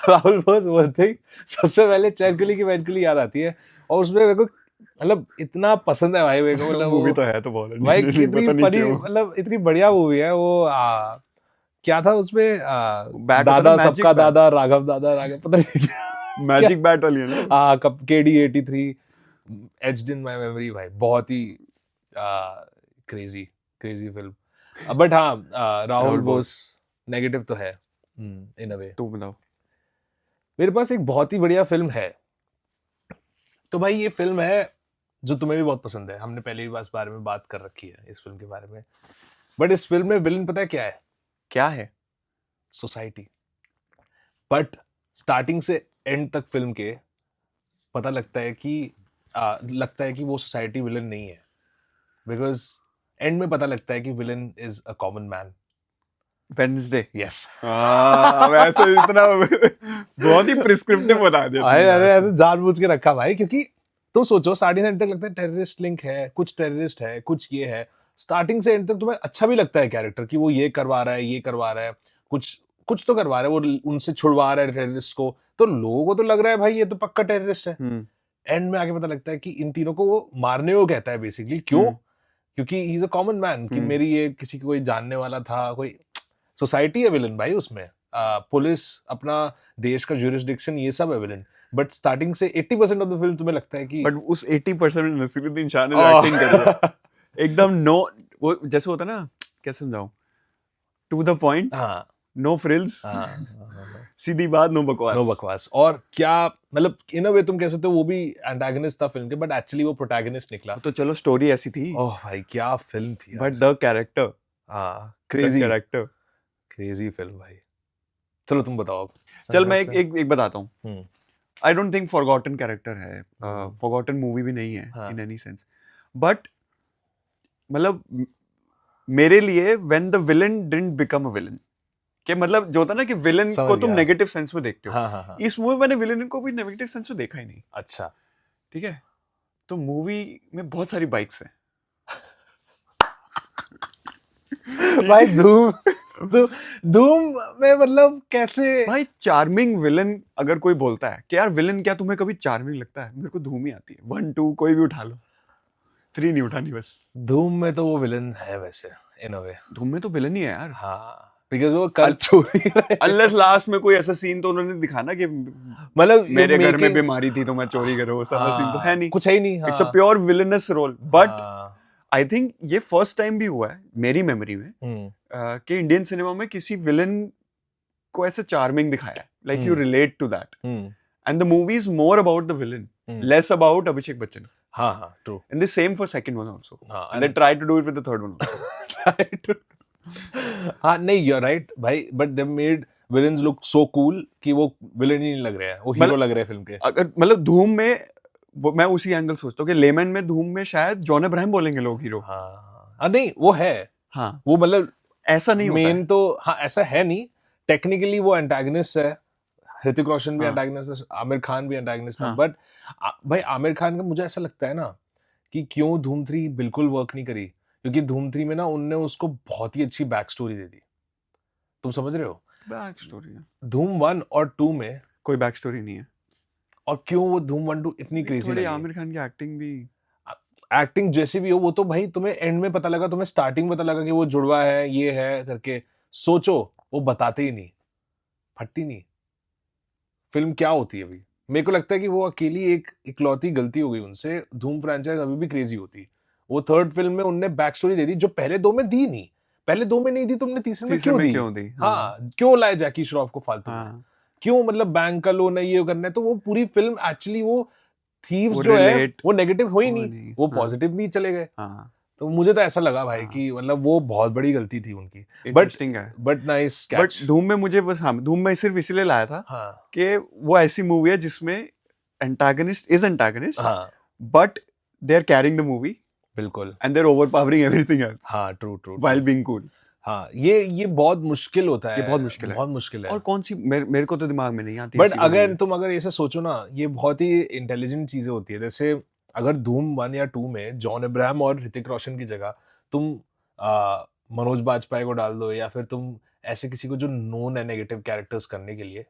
राहुल बोस बोलते ही सबसे पहले चैनकुली की मैनकुली याद आती है, और उसमें मेरे को मतलब इतना पसंद है भाई मेरे को, मतलब मूवी तो है तो बहुत भाई कितनी फनी, मतलब इतनी बढ़िया मूवी है वो। क्या था उसमें दादा सबका दादा राघव पता नहीं मैजिक बैट वाली है ना। हाँ KD83 aged in my memory भाई, बहुत ही क्रेजी फिल्म। बट हाँ राहुल बोस नेगेटिव तो है इन अ वे। तुम बताओ। मेरे पास एक बहुत ही बढ़िया फिल्म है, तो भाई ये फिल्म है जो तुम्हें भी बहुत पसंद है, हमने पहले भी इस बारे में बात कर रखी है इस फिल्म के बारे में, बट इस फिल्म में विलन पता है क्या है? सोसाइटी। बट स्टार्टिंग से एंड तक फिल्म के पता लगता है कि वो सोसाइटी विलन नहीं है, बिकॉज एंड में पता लगता है कि villain is a common man. Wednesday. Yes. वैसे इतना बहुत ही प्रिस्क्रिप्टिव बना दिया। अरे ऐसे जानबूझ के रखा भाई, क्योंकि तुम सोचो स्टार्टिंग से एंड तक लगता है टेररिस्ट लिंक है, कुछ टेररिस्ट है, कुछ ये है, स्टार्टिंग से एंड तक तुम्हें अच्छा भी लगता है कैरेक्टर कि वो ये करवा रहा है, कुछ तो करवा रहा है, वो उनसे छुड़वा रहा है टेररिस्ट को, तो लोगों को तो लग रहा है भाई ये तो पक्का टेररिस्ट है। एंड में आके पता लगता है कि इन तीनों को वो मारने को कहता है बेसिकली। क्यों? क्योंकि ही इज अ कॉमन मैन, कि मेरी ये किसी को कोई जानने वाला था, कोई सोसाइटी है विलन भाई उसमें, पुलिस, अपना देश का ज्यूरिसडिक्शन, ये सब है विलन। बट स्टार्टिंग से 80% ऑफ द फिल्म तुम्हें लगता है कि बट उस 80% में नसीरुद्दीन शाह ने जो एक्टिंग करी है एकदम नो, वो जैसे होता है ना, कैसे समझाऊं, टू द पॉइंट, हाँ नो फ्रिल्स, हाँ सीधी बात, नो बकवास। नो बकवास। और क्या मतलब इन अ वे तुम कह सकते हो वो भी एंटागनिस्ट था फिल्म के, बट एक्चुअली वो प्रोटैगनिस्ट निकला। तो चलो स्टोरी ऐसी थी, ओह भाई क्या फिल्म थी बट यार। द कैरेक्टर, हाँ the crazy character. Crazy film भाई। चलो तुम बताओ अब। चल मैं संघर्ष एक बताता हूँ। Hmm I don't think forgotten character है, फॉरगॉटन मूवी भी नहीं है हाँ। इन एनी सेंस, बट मतलब मेरे लिए when the villain didn't become a villain, कि मतलब जो होता है ना कि विलन समझ को तुम गया। नेगेटिव सेंस में देखते हो, हाँ हाँ हाँ। इस मूवी में मैंने विलन को भी नेगेटिव सेंस में देखा ही नहीं। अच्छा ठीक है, तो मूवी में बहुत सारी बाइक्स हैं। भाई धूम धूम में मतलब कैसे भाई चार्मिंग विलन अगर कोई बोलता है कि यार विलन क्या तुम्हें कभी चार्मिंग लगता है, मेरे को धूम ही आती है। 1 2 कोई भी उठा लो, 3 नहीं उठानी बस। धूम में तो वो विलन है वैसे इन अ वे। धूम में तो विलन ही है यार, हाँ बिकॉज वो कर चोरी रहे। अनलेस लास्ट में कोई ऐसा सीन तो उन्होंने दिखाना कि मतलब मेरे घर में बीमारी थी तो मैं चोरी करूँ, वो सारा सीन तो है नहीं। कुछ है ही नहीं। इट्स अ हाँ प्योर विलनस रोल। बट हाँ, आई थिंक ये फर्स्ट टाइम भी हुआ है मेरी मेमोरी में कि इंडियन सिनेमा में किसी विलन को ऐसे चार्मिंग दिखाया है, like you relate to that, and the movie is more about the villain, less about Abhishek Bachchan. हाँ हाँ true. And the same for second one also. हाँ, And they tried to do it with the third one also. right. हाँ नहीं you're right भाई, but they made villains look so cool कि वो villain ही नहीं लग रहे हैं, वो हीरो लग रहे हैं फिल्म के। अगर मतलब धूम में मैं उसी एंगल सोचता हूँ कि लेमन में, धूम में शायद जॉन अब्राहम बोलेंगे लोग हीरो। हाँ नहीं वो है। हाँ वो मतलब ऐसा नहीं होता मेन है। तो हाँ ऐसा है नहीं, टेक्निकली वो एंटागनिस्ट है। ऋतिक रोशन भी हाँ। एंटागनिस्ट है, आमिर खान भी एंटागनिस्ट था। हाँ। बट भाई आमिर खान का मुझे ऐसा लगता है ना कि क्यों धूम 3 बिल्कुल वर्क नहीं करी, क्योंकि धूम 3 में ना उनने उसको बहुत ही अच्छी बैक स्टोरी दे दी। तुम समझ रहे हो? बैक स्टोरी है, धूम 1 और 2 में कोई बैक स्टोरी नहीं है। और क्यों वो धूम 1 2 इतनी क्रेजी थोड़ी लगी? आमिर खान की एक्टिंग भी, एक्टिंग जैसी भी हो, वो तो भाई तुम्हें एंड में पता लगा, तुम्हें स्टार्टिंग में पता लगा कि वो जुड़वा है, ये है करके। सोचो वो बताते ही नहीं, फटती नहीं फिल्म क्या होती है अभी। मेरे को लगता है कि वो अकेली एक इकलौती गलती हो गई उनसे, धूम फ्रैंचाइज अभी भी क्रेजी होती। वो थर्ड फिल्म में उनने बैक स्टोरी दे दी जो पहले 2 में दी नहीं। पहले 2 में नहीं दी, तुमने तीसरे में क्यों दी? हाँ क्यों लाए जैकी श्रॉफ को फालतू में? क्यों मतलब बैंक का लोन है, ये करना है, तो वो पूरी फिल्म एक्चुअली वो थीव्स जो है वो नेगेटिव हो ही नहीं, वो पॉजिटिव भी चले गए। तो मुझे तो ऐसा लगा भाई कि मतलब वो बहुत बड़ी गलती थी उनकी। इंटरेस्टिंग है, बट नाइस कैच। बट धूम में मुझे बस, हाँ धूम में सिर्फ इसलिए लाया था कि वो ऐसी मूवी है जिसमें antagonist is antagonist, but they are carrying the movie, बिल्कुल, and they are overpowering everything else. हाँ true true, while being cool. हाँ ये बहुत मुश्किल होता है, ये बहुत मुश्किल है, बहुत मुश्किल है। और कौन सी मेरे को तो दिमाग में नहीं आती। बट अगर तुम अगर ऐसे सोचो ना, ये बहुत ही इंटेलिजेंट चीजें होती है। जैसे अगर धूम 1 या 2 में जॉन अब्राहम और ऋतिक रोशन की जगह तुम मनोज बाजपेयी को डाल दो, या फिर तुम ऐसे किसी को जो नोन है नेगेटिव कैरेक्टर्स करने के लिए,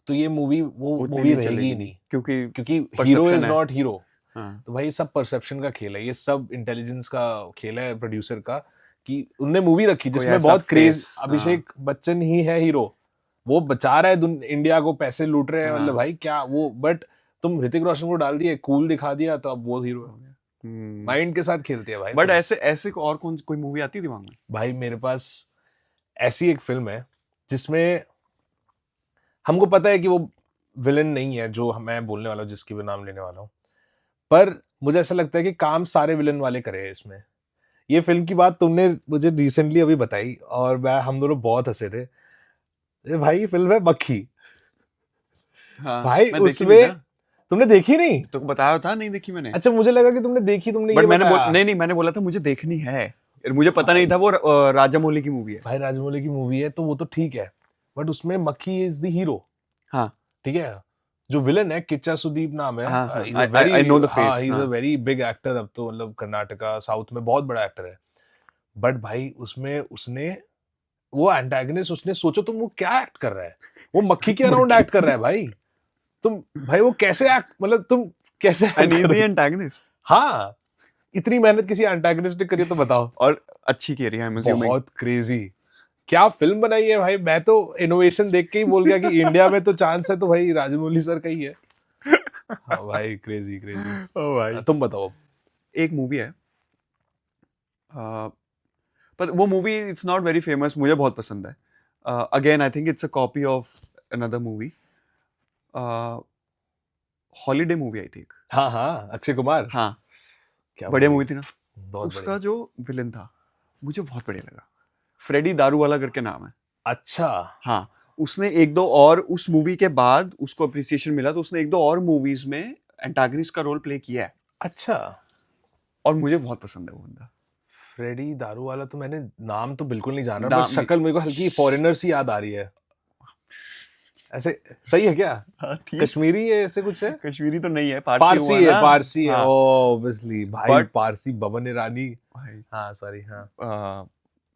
तो ये मूवी वो मूवी रहेगी ही नहीं, क्योंकि हीरो इज नॉट हीरो। तो भाई सब परसेप्शन का खेल है, ये सब इंटेलिजेंस का खेल है प्रोड्यूसर का, कि उनने मूवी रखी जिसमें बहुत क्रेज, अभिषेक बच्चन ही है हीरो, वो बचा रहा है इंडिया को, पैसे लूट रहे हैं, मतलब भाई क्या वो। बट तुम ऋतिक रोशन को डाल दिए, कूल दिखा दिया, तो अब वो हीरो है। माइंड के साथ खेलते हैं भाई। बट ऐसे और कोई मूवी आती है दिमाग में? भाई मेरे पास ऐसी एक फिल्म है जिसमें हमको पता है कि वो विलन नहीं है जो मैं बोलने वाला हूँ, जिसकी भी नाम लेने वाला हूँ, पर मुझे ऐसा लगता है कि काम सारे विलन वाले करे हैं इसमें। ये फिल्म की बात तुमने मुझे रिसेंटली अभी बताई और हम दोनों बहुत हंसे थे। भाई फिल्म है मक्खी। भाई उसमें तुमने देखी नहीं? तो बताया था, नहीं देखी मैंने। अच्छा मुझे लगा कि तुमने देखी, तुमने बट नहीं मैंने बोला था मुझे देखनी है, मुझे पता नहीं था वो राजामौली की मूवी है। भाई राजामौली की मूवी है तो वो तो ठीक है, बट उसमें मक्खी इज द हीरो। हाँ ठीक है, जो विलन है किच्चा सुदीप नाम है। I know the face. He is a very big actor, अब तो मतलब कर्नाटका साउथ में बहुत बड़ा एक्टर है। बट भाई उसमें उसने वो एंटागनिस्ट, उसने सोचो तुम वो क्या एक्ट कर रहा है, वो मक्खी के अराउंड एक्ट कर रहा है भाई। तुम भाई वो कैसे एक्ट, मतलब तुम कैसे एन इजी एंटागनिस्ट। हाँ, इतनी मेहनत किसी एंटागनिस्ट ने करी तो बताओ। और अच्छी कह रही है, आई एम अज्यूमिंग। बहुत क्रेजी, क्या फिल्म बनाई है भाई। मैं तो इनोवेशन देख के ही बोल गया कि इंडिया में तो चांस है तो भाई राजमौली सर का ही है। हाँ भाई, क्रेजी क्रेजी। ओ भाई, तुम बताओ। एक मूवी है, पर वो movie it's not very famous, मुझे बहुत पसंद है। Again I think it's a copy of another movie. Holiday movie आई थी एक। हाँ हाँ, अक्षय कुमार। हाँ, क्या बढ़िया movie मूवी है? थी ना। बहुत उसका बढ़िया। जो विलन था मुझे बहुत बढ़िया लगा। फ्रेडी दारूवाला करके नाम है। अच्छा। हाँ, उसने एक दो और, उस मूवी के बाद उसको अप्रिसिएशन मिला तो उसने एक दो और मूवीज में एंटागनिस्ट का रोल प्ले किया है, अच्छा, और मुझे बहुत पसंद है वो बंदा। फ्रेडी दारू वाला तो मैंने नाम तो बिल्कुल नहीं जान रहा, बस नाम शक्ल मेरे को हल्की फॉरेनर सी याद आ रही है। ऐसे सही है क्या? हाँ, ठीक। कश्मीरी है, ऐसे कुछ है? कश्मीरी तो नहीं है, पारसी हुआ है, ना। पारसी है, हाँ, ऑब्वियसली भाई। But- पारसी बमन ईरानी। भाई, हाँ सॉरी, हाँ।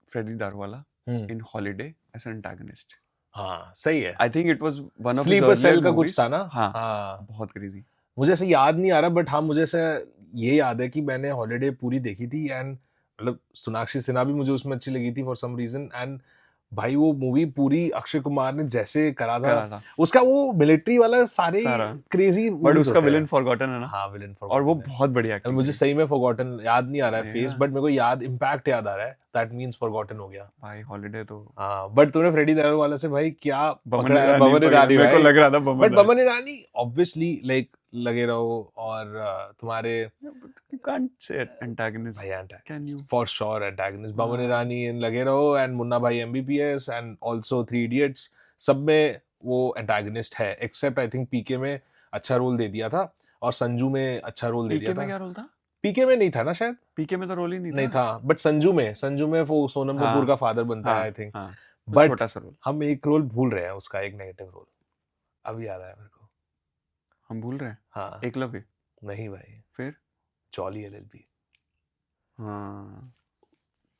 Freddy Daruwala in Holiday as an antagonist, हाँ सही है। I think it was one of his sleeper earlier cell का कुछ मूवीज। था ना? हाँ, हाँ, बहुत क्रेजी। मुझे ऐसे याद नहीं आ रहा, बट हाँ मुझे ऐसे ये याद है कि मैंने हॉलीडे पूरी देखी थी, एंड मतलब सोनाक्षी सिन्हा भी मुझे उसमें अच्छी लगी थी फॉर सम रीजन। एंड भाई वो मूवी पूरी अक्षय कुमार ने जैसे करा था, करा था उसका वो मिलिट्री वाला सारे सारा, क्रेजी बट मूवीज उसका होते विलन हैं। फॉरगॉटन है ना। हाँ, विलन और वो फॉरगॉटन है। बहुत बढ़िया और एक्टिंग मुझे सही में फॉरगॉटन याद नहीं आ रहा है फेस, Yeah. बट मेरे को याद इम्पैक्ट याद आ रहा है, दैट मींस फॉरगॉटन हो गया। भाई, हॉलीडे तो हाँ, बट तूने फ्रेडी दारू वाला से भाई क्या बमन पकड़ा है, ईरानी बमन पकड़ा, ईरानी मेरे को भाई। लग रहा था but Boman Boman Irani obviously like लगे रहो, और तुम्हारे यू कांट से एंटागनिस्ट, भाई can you? For sure antagonist Boman हाँ। ईरानी इन लगे रहो, एंड मुन्ना भाई MBBS, and also three idiots, सब में वो एंटागनिस्ट है, एक्सेप्ट आई थिंक पीके में अच्छा रोल दे दिया था, और संजू में अच्छा रोल दे दिया पीके में था। क्या रोल था? पीके में नहीं था ना शायद? पीके में तो रोल ही नहीं नहीं था। था, बट संजू में वो सोनम हाँ, कपूर का फादर बनता है हाँ, आई थिंक। हाँ, तो बट छोटा सा रोल हम एक रोल भूल रहे हैं उसका, एक नेगेटिव रोल अभी याद आया मेरे को। हम भूल रहे हैं। हाँ, एकलव्य। नहीं भाई, फिर जॉली एलएलबी। हाँ,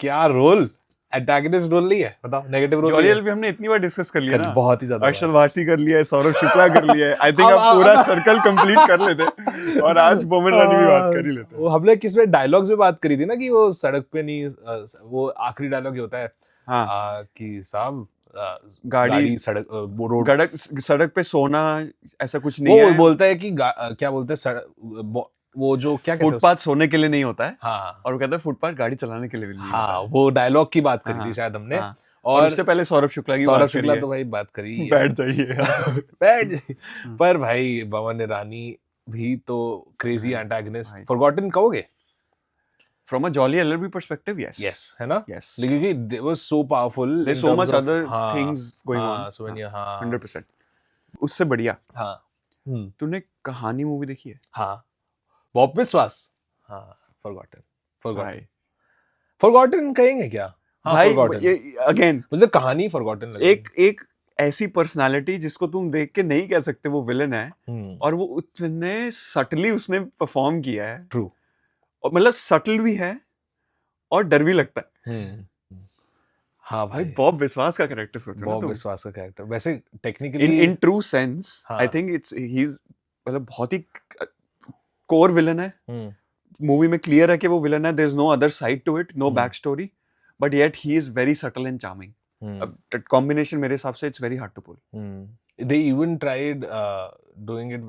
क्या रोल, एंटागनिस्ट रोल नहीं है, बताओ, नेगेटिव रोल जॉली नहीं है? एलबी हमने इतनी बार डिस्कस कर लिया ना। बहुत ही ज्यादा अर्शद बार। वारसी कर लिया है, सौरभ शुक्ला कर लिया है, आई थिंक अब पूरा सर्कल कंप्लीट कर लेते, और आज बोमन ईरानी भी बात कर ही लेते हैं। वो हमने किसमें डायलॉग्स में बात करी थी ना, कि वो सड़क पे नहीं, वो आखिरी डायलॉग ये होता है, हाँ, कि साहब गाड़ी सड़क, वो रोड, गड़क सड़क पे सोना ऐसा कुछ नहीं वो है, बोलता है कि क्या बोलते हैं, वो जो क्या कहते हैं फुटपाथ सोने के लिए नहीं होता है, हाँ और वो कहता है फुटपाथ गाड़ी चलाने के लिए भी नहीं होता हाँ, है। वो डायलॉग की बात करी हाँ, थी शायद हमने। हाँ, और उससे पहले सौरभ शुक्ला की सौरभ बात शुक्ला करी तो है। भाई बात करी ही है। बैठ जाइए बैठ जाइए। पर भाई बमन ईरानी भी तो क्रेजी भाई, एंटागनिस्ट, भाई। फॉरगॉटन कहोगे? From a jolly LLB perspective, yes, yes, है ना? यस, क्योंकि they was so powerful, there's so much other things going on, हाँ, so many, हाँ 100%। उससे बढ़िया, हाँ। तूने कहानी मूवी देखी है? हाँ, बॉब विश्वास। हाँ, फॉरगॉटन, फॉरगॉटन, भाई, फॉरगॉटन कहेंगे क्या? हाँ, भाई फॉरगॉटन, ये अगेन मतलब कहानी फॉरगॉटन लगी। एक ऐसी पर्सनालिटी जिसको तुम देख के नहीं कह सकते वो विलन है, और वो उतने सटली उसने परफॉर्म किया है। ट्रू, और मतलब सटल भी है और डर भी लगता है। हाँ भाई, भाई, बॉब विश्वास का कैरेक्टर सोचो ना बॉब तुम। विश्वास का कैरेक्टर वैसे टेक्निकली इन ट्रू सेंस हाँ। I think it's he is, मतलब बहुत ही कोर विलन है। मूवी में क्लियर है कि वो विलन है, there is no other side to it, no back story, but yet he is very subtle and charming. Combination मेरे हिसाब से it's very hard to pull. they even tried doing it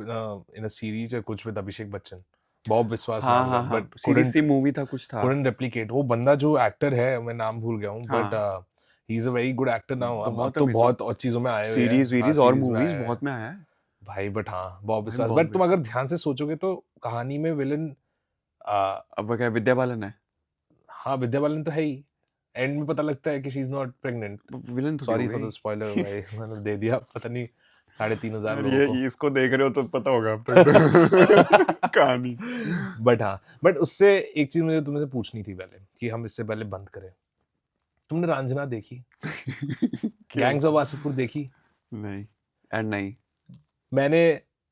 in a series या कुछ with Abhishek Bachchan, Bob विश्वास हाँ, नाम का, हाँ, हाँ, but सीरीज थी, मूवी था, कुछ था। couldn't replicate। वो बंदा जो एक्टर है, मैं नाम भूल गया हूँ, हाँ। but he is a very good actor now। अब बहुत तो amazing। बहुत और चीजों में आए हुए हैं, सीरीज वीरीज हाँ, और series में मूवीज आए हैं बहुत में आया है भाई। बट हाँ, बॉब भाई, विश्वास, बॉब बट तुम अगर ध्यान से सोचोगे तो कहानी में विलन, अब वो क्या विद्या बालन है? हाँ विद्या बालन तो है ही, एंड में पता लगता है कि she is not pregnant. Villain थोड़ी सॉरी हो फॉर द गई। स्पॉइलर भाई, मैंने दे दिया, पता नहीं 3,500 यार, लोगों को। ये इसको देख रहे हो तो पता होगा अब तक कहानी। बट हाँ, बट उससे एक चीज मुझे तुमसे पूछनी थी पहले, कि हम इससे पहले बंद करें। तुमने रांझना देखी? गैंग्स ऑफ वासेपुर देखी? नहीं, एंड नहीं। मैंने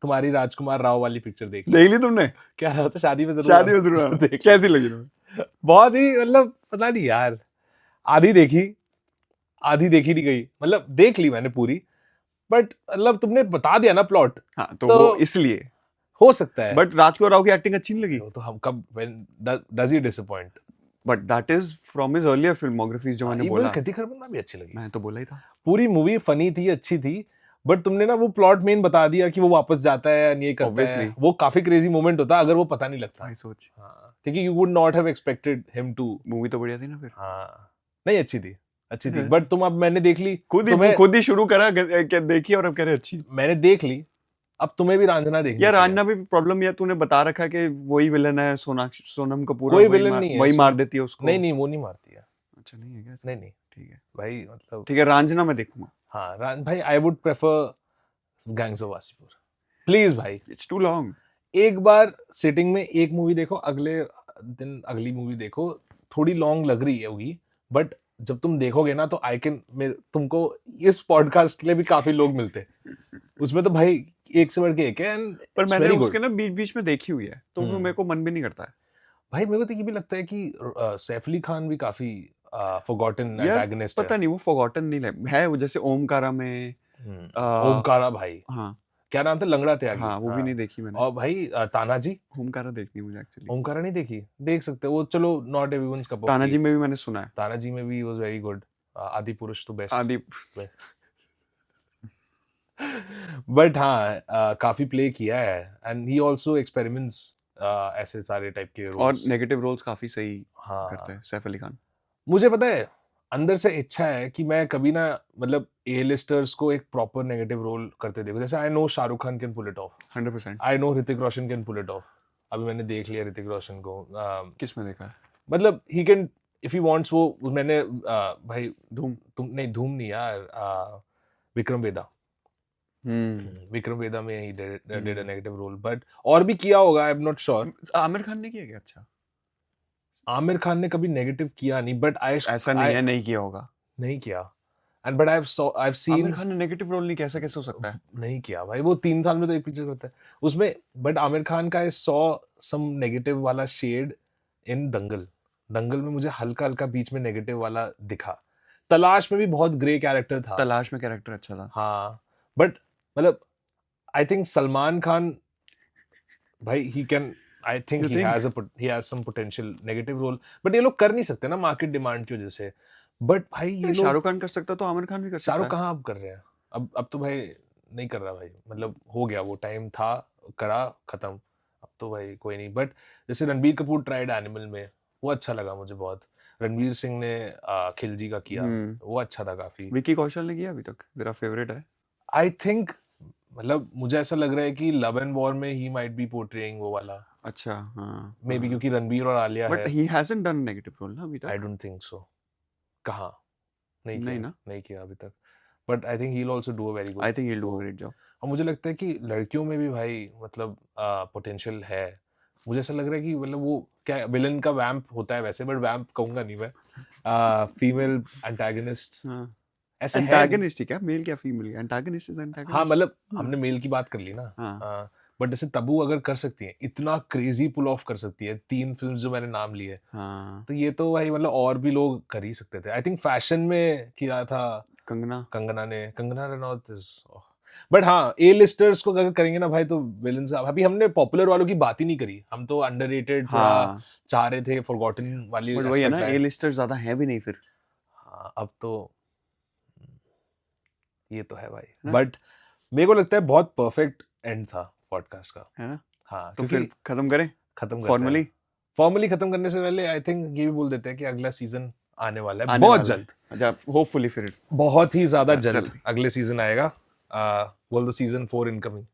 तुम्हारी राजकुमार राव वाली पिक्चर देखी। देख ली तुमने? क्या रहा था, शादी में जरूर शादी में जरूर आना। देखी। कैसी लगी तुम्हें? बहुत ही, मतलब पता नहीं यार, आधी देखी, आधी देखी नहीं गई, मतलब देख ली मैंने पूरी, बट मतलब तुमने बता दिया ना प्लॉट, हाँ, तो तो वो इसलिए हो सकता है, बट राजकुमार राव की एक्टिंग अच्छी नहीं लगी. वो तो हम कब does he disappoint? But that is from his earlier filmographies जो मैंने बोला. कृति खरबंदा भी अच्छी लगी, मैं तो बोला ही था. पूरी मूवी फनी थी, अच्छी थी, बट तुमने ना वो प्लॉट मेन बता दिया कि वो वापस जाता है और ये करता Obviously. है, वो काफी क्रेजी मोमेंट होता अगर वो पता नहीं लगता. भाई सोच, हाँ, क्योंकि you would not have expected him to. Movie तो बढ़िया थी ना फिर. हाँ नहीं अच्छी थी, बट तुम अब मैंने देख ली, खुद ही शुरू करा देखी और अब कह रहे अच्छी. मैंने देख ली, अब तुम्हें भी रांझना देखनी यार चाहिए. रांझना भी प्रॉब्लम ये तूने बता रखा है कि वही विलन है, सोनम कपूर कोई वही विलन नहीं है, वही मार देती है उसको. नहीं वो नहीं मारती है. अच्छा नहीं है क्या? नहीं ठीक है भाई, मतलब ठीक है, रांझना मैं देखूंगा. हाँ भाई, I would prefer gangs of Wasseypur, please भाई. It's too long. एक बार सिटिंग में एक मूवी देखो, अगले दिन अगली मूवी देखो, थोड़ी लॉन्ग लग रही है होगी, बट जब तुम देखोगे ना तो तुमको इस पॉडकास्ट के लिए भी काफी लोग मिलते हैं उसमें, तो भाई एक से बढ़ के एक है. पर मैंने उसके ना बीच में देखी हुई है, तो मेरे को मन भी नहीं करता है भाई. मेरे को तो ये भी लगता है कि सैफ अली खान भी काफी फॉरगॉटन एंटागनिस्ट है. पता नहीं वो फॉरगॉटन नहीं है वो, जैसे ओमकारा में ओमकारा भाई, हाँ क्या नाम था, लंगड़ा त्यागी. हाँ वो भी नहीं देखी मैंने. और भाई तानाजी. ओमकारा देखनी मुझे एक्चुअली. ओमकारा नहीं देखी, देख सकते हो वो, चलो not everyone's cup of T. Tanaji में भी मैंने सुना है. तानाजी में भी वाज वेरी गुड. आदि पुरुष तो बेस्ट. आदि बट हाँ काफी प्ले किया है, एंड ही आल्सो एक्सपेरिमेंट्स ऐसे सारे टाइप के रोल्स, और नेगेटिव रोल्स काफी सही हाँ करते हैं सैफ अली खान. मुझे पता है अंदर से इच्छा है कि मैं कभी ना, मतलब ए लिस्टर्स को एक प्रॉपर नेगेटिव रोल करते देखो. जैसे I know Shahrukh Khan can pull it off, 100%. I know Hrithik Roshan can pull it off. अभी मैंने देख लिया ऋतिक रोशन को. किस में देखा है? मतलब he can if he wants. वो मैंने भाई धूम धूम नहीं यार, विक्रम वेदा. विक्रम वेदा में he did a negative role, but और भी किया होगा, I am not sure. Aamir Khan ने किया क्या? अच्छा, आमिर खान ने कभी नेगेटिव किया नहीं, बट ऐसा नहीं है नहीं किया होगा. नहीं किया. And but I have seen Aamir Khan ने नेगेटिव रोल नहीं, कैसे हो सकता है? नहीं किया भाई, वो 3 साल में तो एक पिक्चर करता है उसमें. बट आमिर खान का आई सॉ सम नेगेटिव वाला शेड इन दंगल. दंगल में मुझे हल्का हल्का बीच में नेगेटिव वाला दिखा. तलाश में भी बहुत ग्रे कैरेक्टर था. तलाश में कैरेक्टर अच्छा था. हाँ बट मतलब आई थिंक सलमान खान भाई he can, I think he has some potential negative role, but ये लोग कर नहीं सकते ना मार्केट डिमांड की वजह से. बट भाई ये लोग, शाहरुख खान कर सकता तो आमिर खान भी कर सकता है. शाहरुख कहाँ अब कर रहे हैं, अब तो भाई नहीं कर रहा भाई, मतलब हो गया वो टाइम था, करा खत्म, अब तो भाई कोई नहीं. बट जैसे रणबीर कपूर ट्राइड एनिमल में, वो अच्छा लगा मुझे बहुत. रणवीर सिंह ने खिलजी का किया, वो अच्छा था काफी. विकी कौशल ने किया अभी तक, तेरा फेवरेट है? आई थिंक मतलब मुझे ऐसा लग रहा है कि लव एंड वॉर में ही माइट बी पोर्ट्रेइंग वो वाला. अच्छा हाँ मे बी क्योंकि रणबीर और आलिया है. But he hasn't done negative role ना अभी तक. I don't think so. कहाँ नहीं किया अभी तक. But I think he will also do a very good. I think he will do a great job. और मुझे लगता है कि लड़कियों में भी भाई मतलब पोटेंशियल है. मुझे ऐसा लग रहा है कि मतलब वो क्या विलन का वैम्प होता है वैसे, बट वैम्प कहूंगा नहीं मैं, फीमेल एंटागनिस्ट ऐसे एंटागनिस्ट क्या, मेल क्या फीमेल? Antagonist is antagonist. हाँ मतलब हमने मेल की बात कर ली ना. बट जैसे तब्बू अगर कर सकती है, इतना क्रेजी पुल ऑफ कर सकती है, 3 फिल्म जो मैंने नाम लिए, तो ये तो भाई मतलब और भी लोग कर ही सकते थे. आई थिंक फैशन में किया था कंगना रनौत इज. बट हाँ ए लिस्टर्स को अगर करेंगे ना भाई तो विलन्स. अभी हमने पॉपुलर वालों की बात ही नहीं करी, हम तो अंडररेटेड चाह रहे थे, फॉरगॉटन वाली. बट वही है ना, ए लिस्टर्स ज्यादा है भी नहीं फिर. हाँ अब तो ये तो है भाई. बट मेरे को लगता है बहुत परफेक्ट एंड था पॉडकास्ट का, है ना? हाँ तो फिर खत्म करें फॉर्मली खत्म करने से पहले आई थिंक ये भी बोल देते हैं कि अगला सीजन आने वाला है बहुत जल्द. अच्छा, होपफुली फिर बहुत ही ज्यादा जल्द अगले सीजन आएगा. बोल दो सीजन 4 इनकमिंग.